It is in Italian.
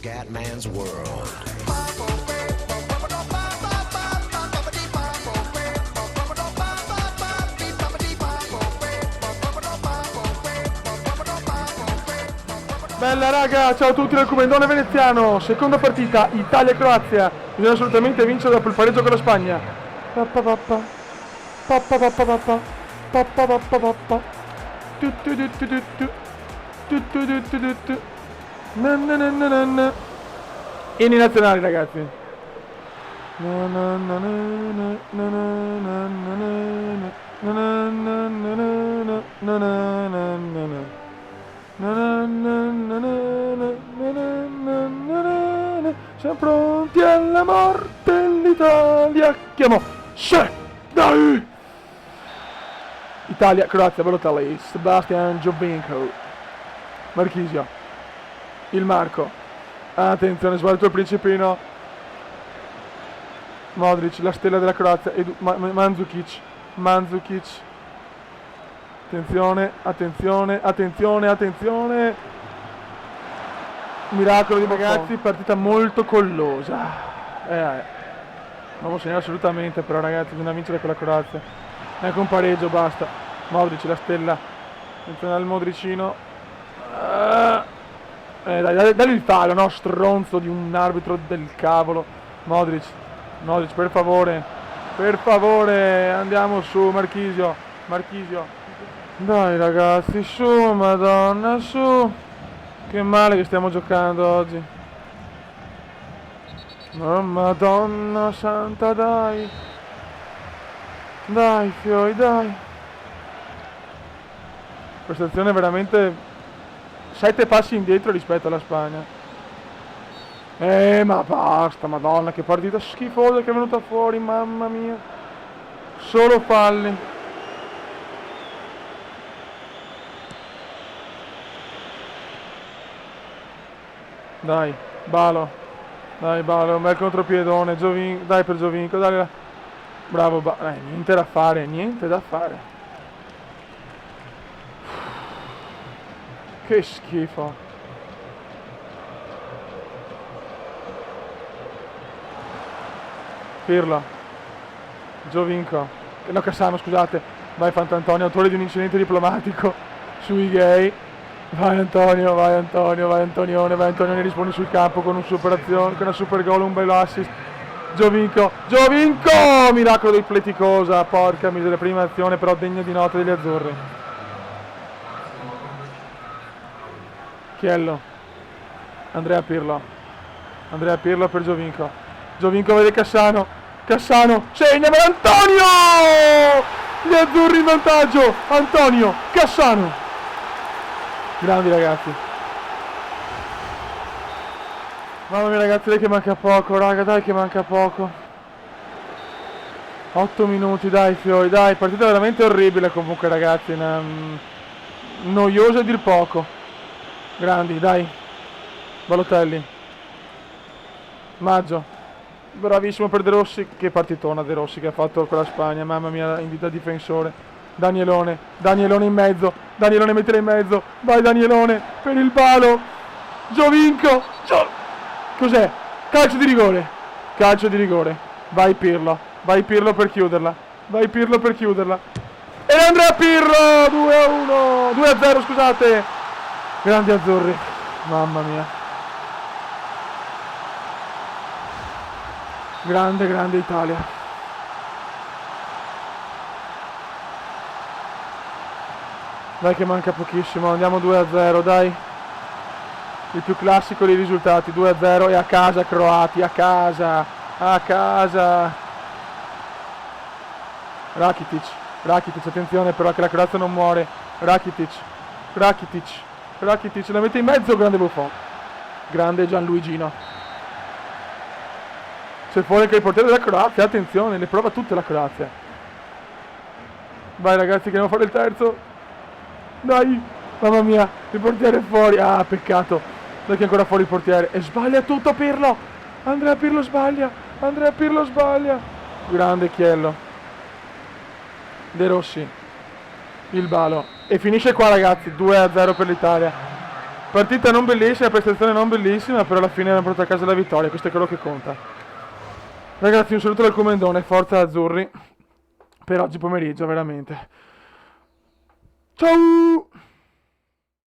Scatman's World. Bella raga, ciao a tutti dal Comendone veneziano, seconda partita, Italia-Croazia, bisogna assolutamente vincere dopo il pareggio con la Spagna. Pappa pappa, pappa pappa pappa, pappa pappa pappa, tu tu tu tu tu tu, tu tu tu tu tu tu, na na na na na na. Inni nazionali ragazzi. Na na na na na na na na na na na na na na na na na na. Siamo pronti alla morte, l'Italia chiamò. Sì, dai! Italia, Croazia, Balotelli, Sebastian Giovinco, Marchisio, il Marco. Attenzione, sbagliato il principino. Modric, la stella della Croazia, Mandzukic. Attenzione, attenzione, attenzione, attenzione. Miracolo di ragazzi, partita molto collosa. Non segnare assolutamente, però ragazzi, bisogna vincere con la Croazia. Ecco un pareggio, basta. Modric, la stella. Attenzione al Modricino. Dagli il fallo, no? Stronzo di un arbitro del cavolo. Modric, per favore. Per favore, andiamo su, Marchisio. Dai ragazzi, su, madonna, su. Che male che stiamo giocando oggi. Oh, madonna santa, dai. Dai, fioi, dai. Prestazione veramente 7 passi indietro rispetto alla Spagna. Ma basta, madonna, che partita schifosa che è venuta fuori, mamma mia. Solo falli. Dai, Balo, un bel contropiedone, dai per Giovinco, dai là. Bravo, niente da fare. Che schifo. Pirlo, Giovinco, no, Cassano, scusate, vai Fantantonio, autore di un incidente diplomatico sui gay. Vai Antonio, vai Antonione, rispondi sul campo con con una super gol, un bello assist. Giovinco, miracolo di Pleticosa, porca miseria, prima azione però degna di nota degli azzurri. Chiello, Andrea Pirlo per Giovinco. Giovinco vede Cassano, segna per Antonio! Gli azzurri in vantaggio, Antonio, Cassano. Grandi ragazzi. Mamma mia ragazzi, dai che manca poco, raga, dai che manca poco. 8 minuti, dai fioi, dai, partita veramente orribile comunque ragazzi, noiosa a dir poco. Grandi, dai. Balotelli. Maggio. Bravissimo per De Rossi, che partitona De Rossi che ha fatto con la Spagna, mamma mia, da difensore. Danielone in mezzo, Danielone mettere in mezzo, vai Danielone per il palo, Giovinco, cos'è? Calcio di rigore, vai Pirlo per chiuderla, e Andrea Pirlo, 2-0 scusate, grandi azzurri, mamma mia, grande Italia. Dai che manca pochissimo, andiamo 2-0, dai. Il più classico dei risultati, 2-0 e a casa croati, a casa. Rakitic, attenzione però che la Croazia non muore. Rakitic, la mette in mezzo, grande Buffon. Grande Gianluigino. C'è fuori anche il portiere della Croazia, attenzione, le prova tutte la Croazia. Vai ragazzi che devo fare il terzo. Dai, mamma mia, il portiere è fuori. Ah, peccato. Dai che è ancora fuori il portiere. E sbaglia tutto Pirlo. Andrea Pirlo sbaglia. Grande Chiello. De Rossi. Il Balo. E finisce qua ragazzi, 2-0 per l'Italia. Partita non bellissima, prestazione non bellissima, però alla fine abbiamo portato a casa la vittoria, questo è quello che conta. Ragazzi, un saluto dal Comendone, forza azzurri, per oggi pomeriggio, veramente. Ciao!